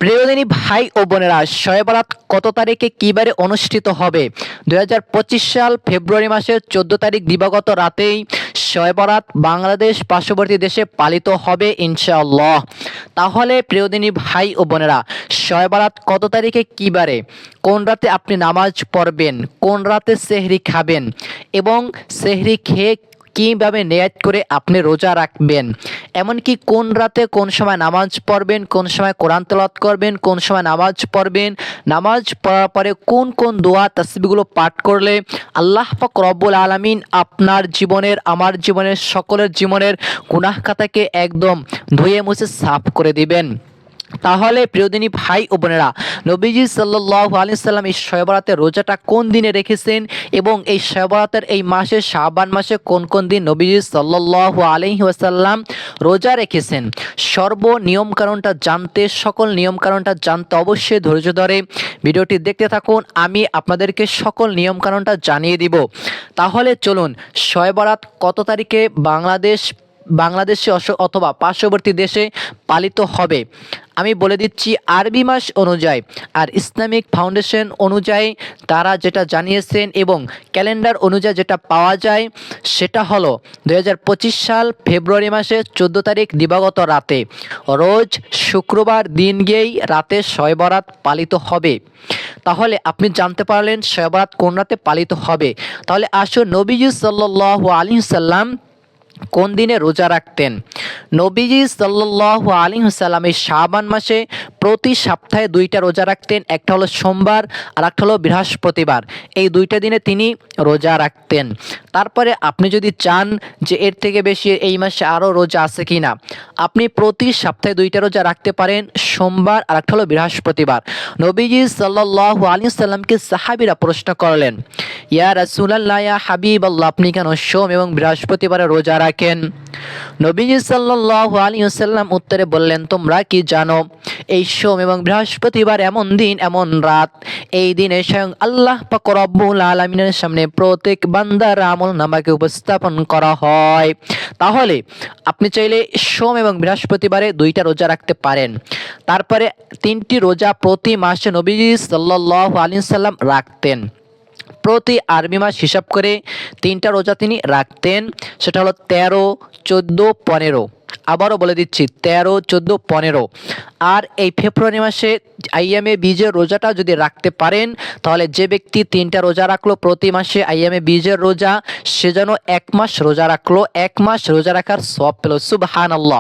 প্রিয়দিনী ভাই ও বোনেরা, শবে বরাত কত তারিখে কী বারে অনুষ্ঠিত হবে? 2025 সাল ফেব্রুয়ারি মাসের 14 তারিখ দিবাগত রাতেই শবে বরাত বাংলাদেশ পার্শ্ববর্তী দেশে পালিত হবে ইনশাআল্লাহ। তাহলে প্রিয়দিনী ভাই ও বোনেরা, শবে বরাত কত তারিখে কী বারে, কোন রাতে আপনি নামাজ পড়বেন, কোন রাতে সেহরি খাবেন এবং সেহরি খেয়ে কীভাবে নিয়ত করে আপনি রোজা রাখবেন, এমনকি কোন রাতে কোন সময় নামাজ পড়বেন, কোন সময় কোরআন তেলাওয়াত করবেন, কোন সময় নামাজ পড়বেন, নামাজ পড়ার পরে কোন কোন দোয়া তাসবিহগুলো পাঠ করলে আল্লাহ পাক রব্বুল আলামিন আপনার জীবনের, আমার জীবনের, সকলের জীবনের গুনাহ খাতাকে একদম ধুয়ে মুছে সাফ করে দিবেন। তাহলে প্রিয়দিনী ভাই ও বোনেরা, নবীজি সাল্লাল্লাহু আলাইহি সাল্লাম এই শবে বরাতের রোজাটা কোন দিনে রেখেছেন এবং এই শবে বরাতের এই মাসে শাবান মাসে কোন কোন দিন নবীজি সাল্লাল্লাহু আলাইহি ওয়াসাল্লাম রোজা রেখেছেন, সর্ব নিয়মকানুনটা জানতে, সকল নিয়মকানুনটা জানতে অবশ্যই ধৈর্য ধরে ভিডিওটি দেখতে থাকুন। আমি আপনাদেরকে সকল নিয়মকানুনটা জানিয়ে দিব। তাহলে চলুন, শবে বরাত কত তারিখে বাংলাদেশে অথবা পার্শ্ববর্তী দেশে পালিত হবে আমি বলে দিচ্ছি আরবি মাস অনুযায়ী আর ইসলামিক ফাউন্ডেশন অনুযায়ী তারা যেটা জানিয়েছেন এবং ক্যালেন্ডার অনুযায়ী যেটা পাওয়া যায় সেটা হলো 2025 সাল ফেব্রুয়ারি মাসের 14 তারিখ দিবাগত রাতে, রোজ শুক্রবার দিন গিয়েই রাতে শবে বরাত পালিত হবে। তাহলে আপনি জানতে পারলেন শবে বরাত কোন রাতে পালিত হবে। তাহলে আসুন, নবীজি সাল্লাল্লাহু আলাইহি সাল্লাম কোন দিনে রোজা রাখতেন? নবীজি সাল্লাল্লাহু আলাইহি ওয়াসাল্লাম এই শাবান মাসে প্রতি সপ্তাহে 2টা রোজা রাখতেন। একটা হলো সোমবার আর একটা হলো বৃহস্পতিবার। এই 2টা দিনে তিনি রোজা রাখতেন। তারপরে আপনি যদি চান যে এর থেকে বেশি এই মাসে আরও রোজা আছে কি না, আপনি প্রতি সপ্তাহে 2টা রোজা রাখতে পারেন, সোমবার আর একটা হলো বৃহস্পতিবার। নবীজি সাল্লাল্লাহু আলাইহি ওয়াসাল্লামকে সাহাবীরা প্রশ্ন করলেন, ইয়া রাসূলুল্লাহ, ইয়া হাবিবাল্লাহ, আপনি কেন সোম এবং বৃহস্পতিবারে রোজা রাখেন? নবীজি সাল্লাল্লাহু আলাইহি ওয়াসাল্লাম উত্তরে বললেন, তোমরা কি জানো এই সোম এবং বৃহস্পতিবার এমন দিন, এমন রাত, এই দিনে স্বয়ং আল্লাহ পাক রব্বুল আলামিনের সামনে প্রত্যেক বান্দার আমল নামাকে উপস্থাপন করা হয়। তাহলে আপনি চাইলে সোম এবং বৃহস্পতিবারে 2টা রোজা রাখতে পারেন। তারপরে 3টি রোজা প্রতি মাসে নবীজি সাল্লাল্লাহু আলাইহি ওয়াসাল্লাম রাখতেন। প্রতি আরবি মাস হিসাব করে 3টা রোজা তিনি রাখতেন। সেটা হলো 13, 14, 15। আবারও বলে দিচ্ছি 13, 14, 15। আর এই ফেব্রুয়ারি মাসে আইয়ামে বীজের রোজাটা যদি রাখতে পারেন, তাহলে যে ব্যক্তি 3টা রোজা রাখলো প্রতি মাসে আইয়ামে বীজের রোজা, সে যেন 1 মাস রোজা রাখলো, 1 মাস রোজা রাখার সওয়াব পেল। সুবহানাল্লাহ।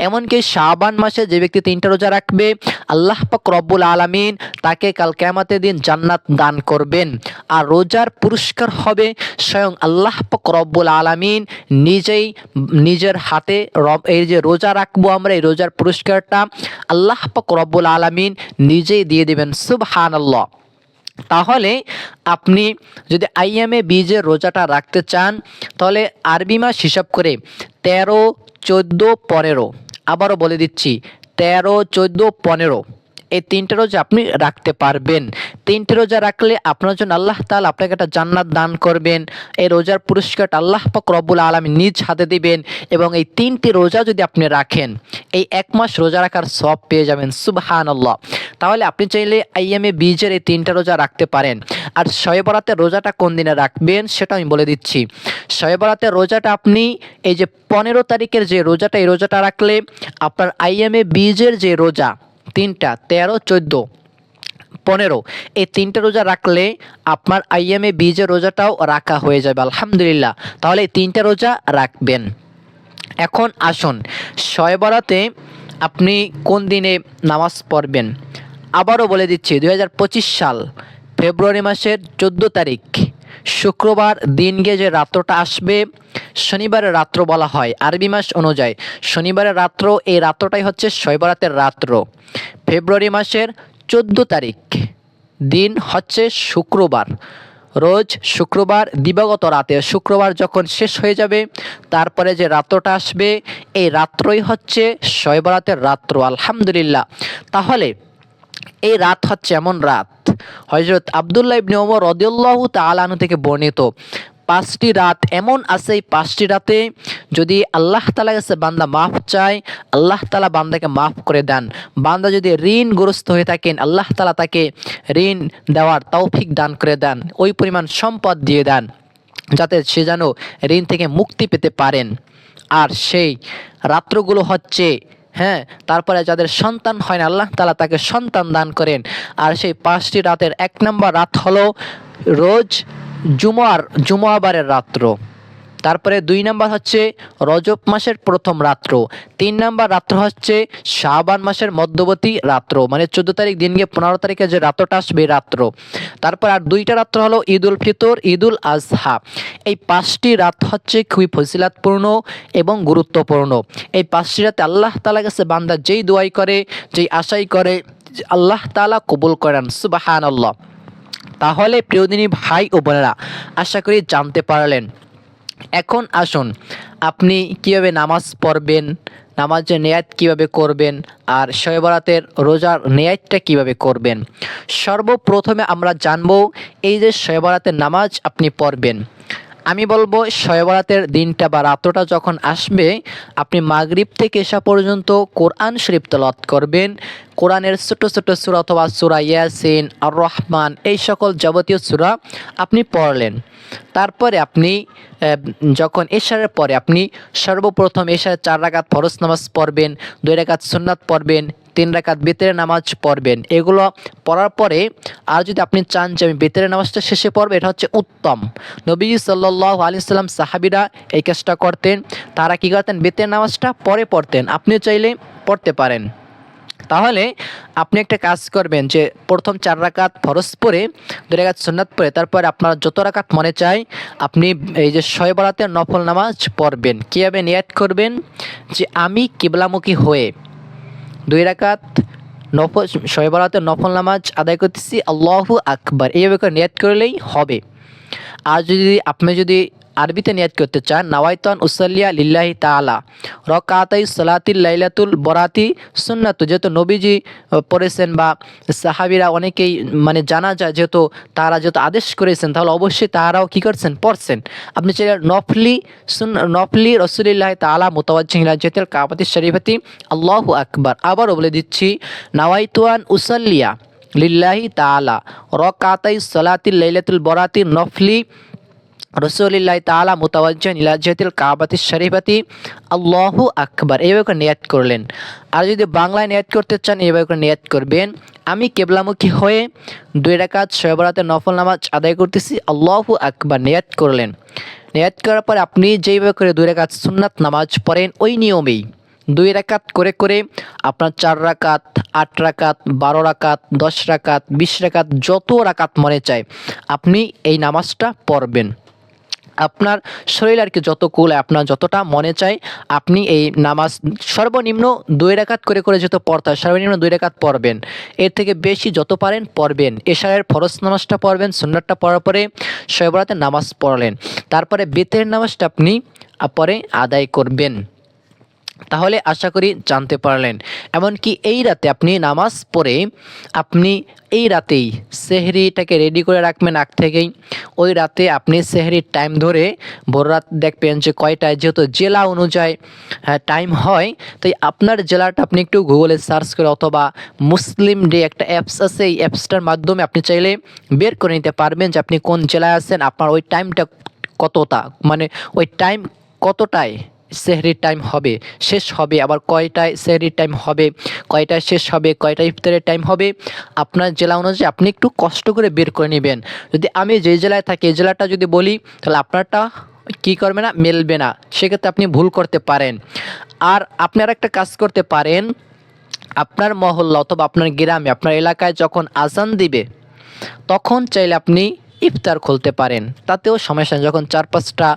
এমনকি শাবান মাসে যে ব্যক্তি 3টা রোজা রাখবে, আল্লাহ পাক রব্বুল আলামিন তাকে কাল কিয়ামতের দিন জান্নাত দান করবেন। আর রোজার পুরস্কার হবে স্বয়ং আল্লাহ পাক রব্বুল আলামিন নিজেই নিজের হাতে, এই যে রোজা রাখবো আমরা, এই রোজার পুরস্কারটা আল্লাহ পাক রব্বুল আলামিন নিজেই দিয়ে দেবেন। সুবহানাল্লাহ। তাহলে আপনি যদি আইয়ামে বীজের রোজাটা রাখতে চান, তাহলে আরবি মাস হিসাব করে 13, 14, 15। আবারও বলে দিচ্ছি 13, 14, 15। এই 3টে রোজা আপনি রাখতে পারবেন। 3টে রোজা রাখলে আপনার জন্য আল্লাহ তাআলা আপনাকে একটা জান্নাত দান করবেন। এই রোজার পুরস্কারটা আল্লাহ পাক রব্বুল আলামিন নিজ হাতে দিবেন এবং এই 3টি রোজা যদি আপনি রাখেন, এই 1 মাস রোজা রাখার সওয়াব পেয়ে যাবেন। সুবহানাল্লাহ। তাহলে আপনি চাইলে আইয়ামে বীজের এই 3টা রোজা রাখতে পারেন। আর শবে বরাতের রোজাটা কোন দিনে রাখবেন সেটা আমি বলে দিচ্ছি। শবে বরাতের রোজাটা আপনি এই যে 15 তারিখের যে রোজাটা, এই রোজাটা রাখলে আপনার আইয়ামে বীজের যে রোজা 3টা, 13, 14, 15, এই 3টে রোজা রাখলে আপনার আইয়ামে বীজের রোজাটাও রাখা হয়ে যাবে আলহামদুলিল্লাহ। তাহলে এই 3টে রোজা রাখবেন। এখন আসুন, শবে বরাতে আপনি কোন দিনে নামাজ পড়বেন। আবারও বলে দিচ্ছি 2025 সাল ফেব্রুয়ারি মাসের 14 তারিখ শুক্রবার দিন গিয়ে যে রাত্রটা আসবে, শনিবারের রাত্র বলা হয় আরবি মাস অনুযায়ী। শনিবারের রাত্র, এই রাত্রটাই হচ্ছে শবে বরাতের রাত্র। ফেব্রুয়ারি মাসের 14 তারিখ দিন হচ্ছে শুক্রবার, রোজ শুক্রবার দিবাগত রাতে, শুক্রবার যখন শেষ হয়ে যাবে তারপরে যে রাত্রটা আসবে, এই রাত্রই হচ্ছে শবে বরাতের রাত্র আলহামদুলিল্লাহ। তাহলে এই রাত হচ্ছে এমন রাত, হযরত আব্দুল্লাহ ইবনে ওমর রাদিয়াল্লাহু তাআলা আনহু থেকে বর্ণিত, 5টি রাত এমন আছে, এই 5টি রাতে যদি আল্লাহ তাআলার কাছে বান্দা মাফ চায়, আল্লাহ তাআলা বান্দাকে মাফ করে দেন। বান্দা যদি ঋণগ্রস্ত হয়ে থাকেন, আল্লাহ তাআলা তাকে ঋণ দেওয়ার তৌফিক দান করে দেন, ওই পরিমাণ সম্পদ দিয়ে দেন যাতে সে যেন ঋণ থেকে মুক্তি পেতে পারেন। আর সেই রাত্রগুলো হচ্ছে, হ্যাঁ, তারপরে যাদের সন্তান হয় না, আল্লাহ তাআলা তাকে সন্তান দান করেন। আর সেই 5টি রাতের 1 নম্বর রাত হলো রোজ জুমাবারের রাত্র। তারপরে 2 নম্বর হচ্ছে রজব মাসের প্রথম রাত্র। 3 নম্বর রাত্র হচ্ছে শাবান মাসের মধ্যবর্তী রাত্র, মানে 14 তারিখ দিন গিয়ে 15 তারিখে যে রাত্রটা আসবে রাত্র। তারপর আর 2টা রাত্র হলো ঈদ উল ফিতর, ঈদ উল আজহা। এই 5টি রাত হচ্ছে খুবই ফজিলাতপূর্ণ এবং গুরুত্বপূর্ণ। এই 5টি রাতে আল্লাহ তাআলার কাছে বান্দা যেই দোয়াই করে, যেই আশাই করে, আল্লাহ তাআলা কবুল করেন। সুবহানাল্লাহ। তাহলে প্রিয়দিনী ভাই ও বোনেরা, আশা করি জানতে পারলেন। এখন আসুন, আপনি কিভাবে নামাজ পড়বেন, নামাজের নিয়াত কিভাবে করবেন, আর শবে বরাতের রোজার নিয়াতটা কিভাবে করবেন। সর্বপ্রথমে আমরা জানব এই যে শবে বরাতের নামাজ আপনি পড়বেন। আমি বলবো শবে বরাতের দিনটা বা রাত্রটা যখন আসবে, আপনি মাগরিব থেকে এশা পর্যন্ত কোরআন শরীফ তেলাওয়াত করবেন। কোরআনের ছোট ছোট সূরা অথবা সূরা ইয়াসিন, আর রহমান, এই সকল যাবতীয় সূরা আপনি পড়লেন। তারপরে আপনি যখন এশারের পরে আপনি সর্বপ্রথম এশার 4 রাকাত ফরজ নামাজ পড়বেন, 2 রাকাত সুন্নাত পড়বেন, 3 রাকাত বিতরের নামাজ পড়বেন। এগুলো পড়ার পরে আর যদি আপনি চান যে আমি বিতরের নামাজটা শেষে পড়বো, এটা হচ্ছে উত্তম। নবীজি সাল্লাল্লাহু আলাইহি সাল্লাম সাহাবীরা এই কাজটা করতেন। তারা কি করতেন? বিতরের নামাজটা পরে পড়তেন। আপনি চাইলে পড়তে পারেন। তাহলে আপনি একটা কাজ করবেন যে প্রথম 4 রাকাত ফরজ পড়ে, 2 রাকাত সুন্নাত পড়ে, তারপর আপনার যত রাকাত মনে চায় আপনি এই যে শবে বরাতের নফল নামাজ পড়বেন। কীভাবে নিয়াত করবেন? যে আমি কিবলামুখী হয়ে 2 রাকাত নফল শবে বরাতের নফল নামাজ আদায় করতেছি, আল্লাহু আকবার, এইভাবে করে নিয়াত করলেই হবে। আর আপনি যদি আরবিতে নিয়াত করতে চান, নাওয়াইতান উসাল্লিয়া লিল্লাহি তাআলা রাকাতাই সালাতিল লাইলাতুল বরাতি সুন্নাতু, যেহেতু নবীজি পড়েছেন বা সাহাবীরা অনেকেই মানে জানা যায়, যেহেতু তারা যেহেতু আদেশ করেছেন, তাহলে অবশ্যই তারাও কি করছেন? পড়ছেন। আপনি চাইলে নফলি রাসূলিল্লাহি তাআলা মুতাওয়াজ্জিহ ইলা জাতিল কাবাতি শরীফাতি আল্লাহু আকবার। আবারও বলে দিচ্ছি, নাওয়াইতুয়ান উসাল্লিয়া লিল্লাহি তাআলা রাকাতাই সালাতিল লাইলাতুল বরাতি নফলি রাসূলিল্লাহি তাআলা মুতাওয়াজ্জিহান ইলা জিহাতিল কাবাতি শরীফাতি আল্লাহু আকবার, এইভাবে করে নিয়াত করলেন। আর যদি বাংলায় নিয়াত করতে চান, এইভাবে করে নিয়াত করবেন, আমি কিবলামুখী হয়ে 2 রাকাত শবে বরাতের নফল নামাজ আদায় করতেছি, আল্লাহু আকবার, নিয়াত করলেন। নিয়াত করার পরে আপনি যেইভাবে করে 2 রাকাত সুন্নাত নামাজ পড়েন, ওই নিয়মেই 2 রাকাত করে করে আপনার 4 রাকাত, 8 রাকাত, 12 রাকাত, 10 রাকাত, 20 রাকাত, যত রাকাত মনে চায় আপনি এই নামাজটা পড়বেন। আপনার শরীর আর কি যত কুলায়, আপনার যতটা মনে চায় আপনি এই নামাজ সর্বনিম্ন 2 রাকাত করে করে যত পড়তে হয়, সর্বনিম্ন 2 রাকাত পড়বেন। এর থেকে বেশি যত পারেন পড়বেন। এশারের ফরজ নামাজটা পড়বেন, সুন্নাতটা পড়ার পরে শবে বরাতের নামাজ পড়লেন, তারপরে বিতরের নামাজটা আপনি পরে আদায় করবেন। তাহলে আশা করি জানতে পারলেন। এমনকি এই রাতে আপনি নামাজ পড়ে আপনি এই রাতেই সেহরিটাকে রেডি করে রাখবেন আগ থেকেই। ওই রাতে আপনি সেহরির টাইম ধরে ভোর রাত দেখবেন যে কয়টায়, যেহেতু জেলা অনুযায়ী টাইম হয়, তাই আপনার জেলাটা আপনি একটু গুগলে সার্চ করে অথবা মুসলিম ডে একটা অ্যাপস আছে, এই অ্যাপসটার মাধ্যমে আপনি চাইলে বের করে নিতে পারবেন যে আপনি কোন জেলায় আছেন, আপনার ওই টাইমটা কতটা, মানে ওই টাইম কতটায় সেহরির টাইম হবে, শেষ হবে, আবার কয়টায় সেহরির টাইম হবে, কয়টায় শেষ হবে, কয়টায় ইফতারের টাইম হবে, আপনার জেলা অনুযায়ী আপনি একটু কষ্ট করে বের করে নেবেন। যদি আমি যে জেলায় থাকি এই জেলাটা যদি বলি, তাহলে আপনারটা কী করবে না, মেলবে না, সেক্ষেত্রে আপনি ভুল করতে পারেন। আর আপনারা একটা কাজ করতে পারেন, আপনার মহল্লা অথবা আপনার গ্রামে, আপনার এলাকায় যখন আজান দিবে তখন চাইলে আপনি ইফতার খুলতে পারেন, তাতেও সমস্যা নেই। যখন 4-5টা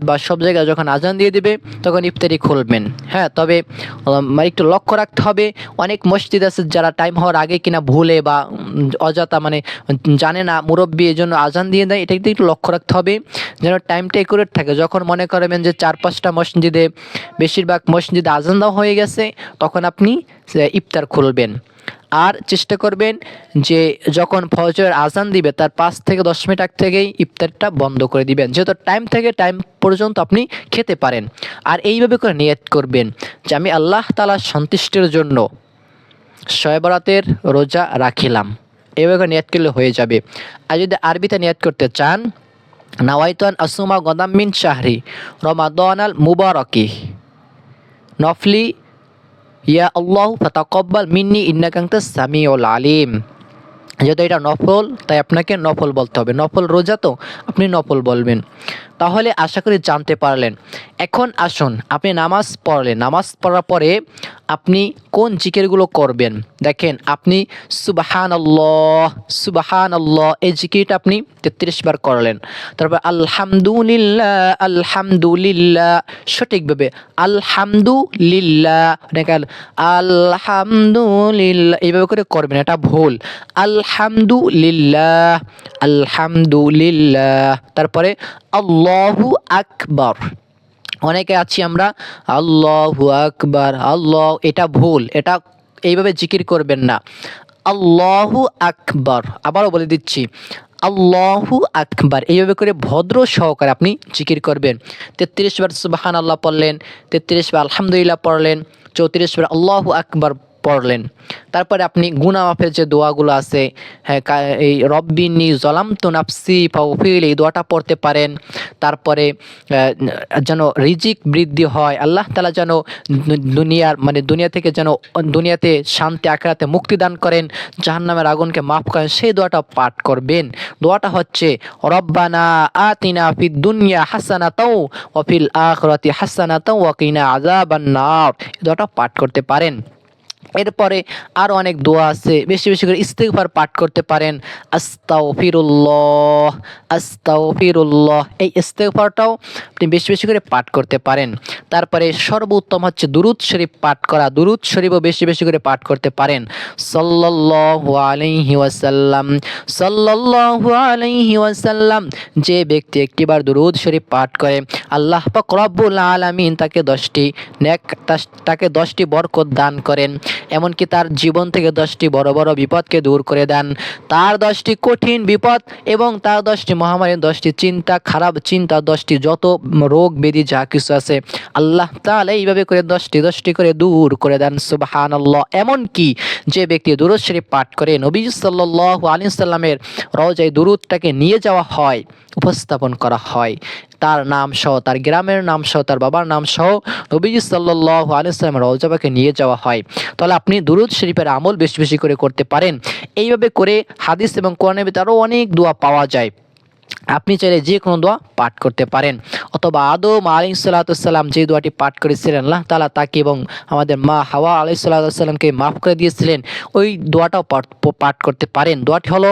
বা সব জায়গায় যখন আজান দিয়ে দিবে তখন ইফতারি খুলবেন। হ্যাঁ, তবে একটু লক্ষ্য রাখতে হবে, অনেক মসজিদ আছে যারা টাইম হওয়ার আগে কিনা ভুলে বা অযথা মানে জানে না মুরব্বি, এই জন্য আজান দিয়ে দেয়। এটা একটু লক্ষ্য রাখতে হবে যেন টাইমটা একুরেট থাকে। যখন মনে করবেন যে 4-5টা মসজিদে, বেশিরভাগ মসজিদে আজান দেওয়া হয়ে গেছে, তখন আপনি ইফতার খুলবেন। আর চেষ্টা করবেন যে যখন ফজরের আজান দিবে তার 5 থেকে 10 মিনিট আগ থেকেই ইফতারটা বন্ধ করে দিবেন, যেহেতু টাইম পর্যন্ত আপনি খেতে পারেন। আর এইভাবে করে নিয়ত করবেন যে আমি আল্লাহ তাআলার সন্তুষ্টির জন্য শবে বরাতের রোজা রাখিলাম, এভাবে করে নিয়ত করলে হয়ে যাবে। আর যদি আরবিতে নিয়ত করতে চান, নাওয়াইতু আন আসুমা গদাম মিন শাহরি রমাদানাল মুবারাকি নফলি ইয়া আল্লাহু ফাতাকাব্বাল মিন্নি ইন্নাকা আনতাস সামিউল আলিম। যেহেতু এটা নফল, তাই আপনাকে নফল বলতে হবে। নফল রোজা তো আপনি নফল বলবেন। তাহলে আশা করি জানতে পারলেন। এখন আসুন, আপনি নামাজ পড়লেন, নামাজ পড়ার পরে আপনি কোন জিকিরগুলো করবেন। দেখেন, আপনি সুবহানাল্লাহ সুবহানাল্লাহ এই জিকিরটা আপনি 33 বার করলেন। তারপর আলহামদুলিল্লাহ আলহামদুলিল্লাহ, সঠিকভাবে আলহামদুলিল্লাহ, দেখেন আলহামদুলিল্লাহ এইভাবে করে করবেন, এটা ভুল। আলহামদুলিল্লাহ আলহামদুলিল্লাহ, তারপরে আল্লাহু আকবার। অনেকে আছি আমরা আল্লাহু আকবার আল্লাহ, এটা ভুল, এটা এইভাবে জিকির করবেন না। আল্লাহু আকবার, আবারও বলে দিচ্ছি আল্লাহু আকবার, এইভাবে করে ভদ্র সহকারে আপনি জিকির করবেন। 33 বার সুবহানাল্লাহ পড়লেন, 33 বার আলহামদুলিল্লাহ পড়লেন, 34 বার আল্লাহু আকবার পড়লেন। তারপরে আপনি গুনাহ মাফের যে দোয়াগুলো আছে, হ্যাঁ, এই রব্বিনি জলামতু নাফসি ফাগফির, এই দোয়াটা পড়তে পারেন। তারপরে যেন রিজিক বৃদ্ধি হয়, আল্লাহ তাআলা যেন দুনিয়া থেকে যেন দুনিয়াতে শান্তি, আখিরাতে মুক্তি দান করেন, জাহান্নামের আগুনকে মাফ করেন, সেই দোয়াটা পাঠ করবেন। দোয়াটা হচ্ছে রব্বানা আতিনা ফিদ দুনিয়া হাসানাতাও ওয়া ফিল আখিরাতি হাসানাতাও ওয়া কিনা আযাবান নার, এই দোয়াটা পাঠ করতে পারেন। এরপরে আরও অনেক দোয়া আছে, বেশি বেশি করে ইস্তিগফার পাঠ করতে পারেন। আস্তাগফিরুল্লাহ আস্তাগফিরুল্লাহ, এই ইস্তিগফারটাও আপনি বেশি বেশি করে পাঠ করতে পারেন। তারপরে সর্বোত্তম হচ্ছে দুরূদ শরীফ পাঠ করা, দুরূদ শরীফও বেশি বেশি করে পাঠ করতে পারেন। সাল্লাল্লাহু আলাইহি ওয়াসাল্লাম সাল্লাল্লাহু আলাইহি ওয়াসাল্লাম, যে ব্যক্তি একটিবার দুরূদ শরীফ পাঠ করে আল্লাহ পাক রব্বুল আলামিন তাকে 10টি বরকত দান করেন। এমনকি তার জীবন থেকে 10টি বড় বড় বিপদকে দূর করে দেন। তার 10টি কঠিন বিপদ এবং তার 10টি মহামারী, 10টি খারাপ চিন্তা, 10টি যত রোগ ব্যাধি যা কিছু আছে, আল্লাহ তাআলা এইভাবে করে 10টি করে দূর করে দেন। সুবহানাল্লাহ। এমনকি যে ব্যক্তি দুরূদ শরীফ পাঠ করে নবী সাল্লাল্লাহু আলাইহি সাল্লামের রওজায় দুরূদটাকে নিয়ে যাওয়া হয়, উপস্থাপন করা হয়, তার নাম সহ, তার গ্রামের নাম সহ, তার বাবার নাম সহ নবীজি সাল্লাল্লাহু আলাইহি ওয়াসাল্লামের রওজা পাকে নিয়ে যাওয়া হয়। তাহলে আপনি দুরূদ শরীফের আমল বেশি বেশি করে করতে পারেন। এইভাবে করে হাদিস এবং কোরআনের ভিতরে আরও অনেক দোয়া পাওয়া যায়। আপনি চাইলে যে কোনো দোয়া পাঠ করতে পারেন। অথবা আদম আলাইহিস সালাম যে দোয়াটি পাঠ করেছিলেন, আল্লাহ তাআলা তাকে এবং আমাদের মা হাওয়া আলাইহিস সালামকে মাফ করে দিয়েছিলেন, ওই দোয়াটাও পাঠ করতে পারেন। দোয়াটি হলো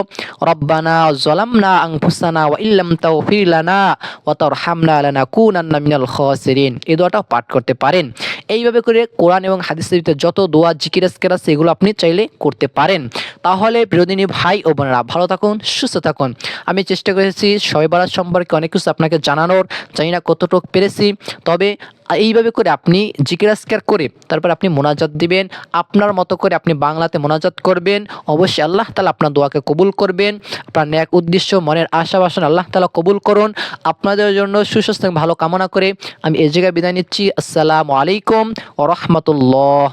রব্বানা যালামনা আনফুসানা ওয়া ইল্লাম তাগফির লানা ওয়া তারহামনা লানাকুনান্না মিনাল খাসিরিন, এই দোয়াটাও পাঠ করতে পারেন। এইভাবে করে কোরআন এবং হাদিসের ভিতরে যত দোয়া জিকির আজকার আছে, এগুলো আপনি চাইলে করতে পারেন। তাহলে প্রিয়দিনী ভাই ও বোনেরা, ভালো থাকুন, সুস্থ থাকুন। আমি চেষ্টা করেছি শবে বরাত সম্পর্কে অনেক কিছু আপনাকে জানানোর, জানি না কতটুকু পেরেছি। তবে এইভাবে করে আপনি জিকির আজকার করে তারপর আপনি মোনাজাত দিবেন, আপনার মতো করে আপনি বাংলাতে মোনাজাত করবেন। অবশ্যই আল্লাহ তাআলা আপনার দোয়াকে কবুল করবেন। আপনার ন্যাক উদ্দেশ্য, মনের আশা বাসনা আল্লাহ তাআলা কবুল করুন। আপনাদের জন্য সুস্বাস্থ্য ভালো কামনা করে আমি এই জায়গায় বিদায় নিচ্ছি। আসসালামু আলাইকুম ওয়া রাহমাতুল্লাহ।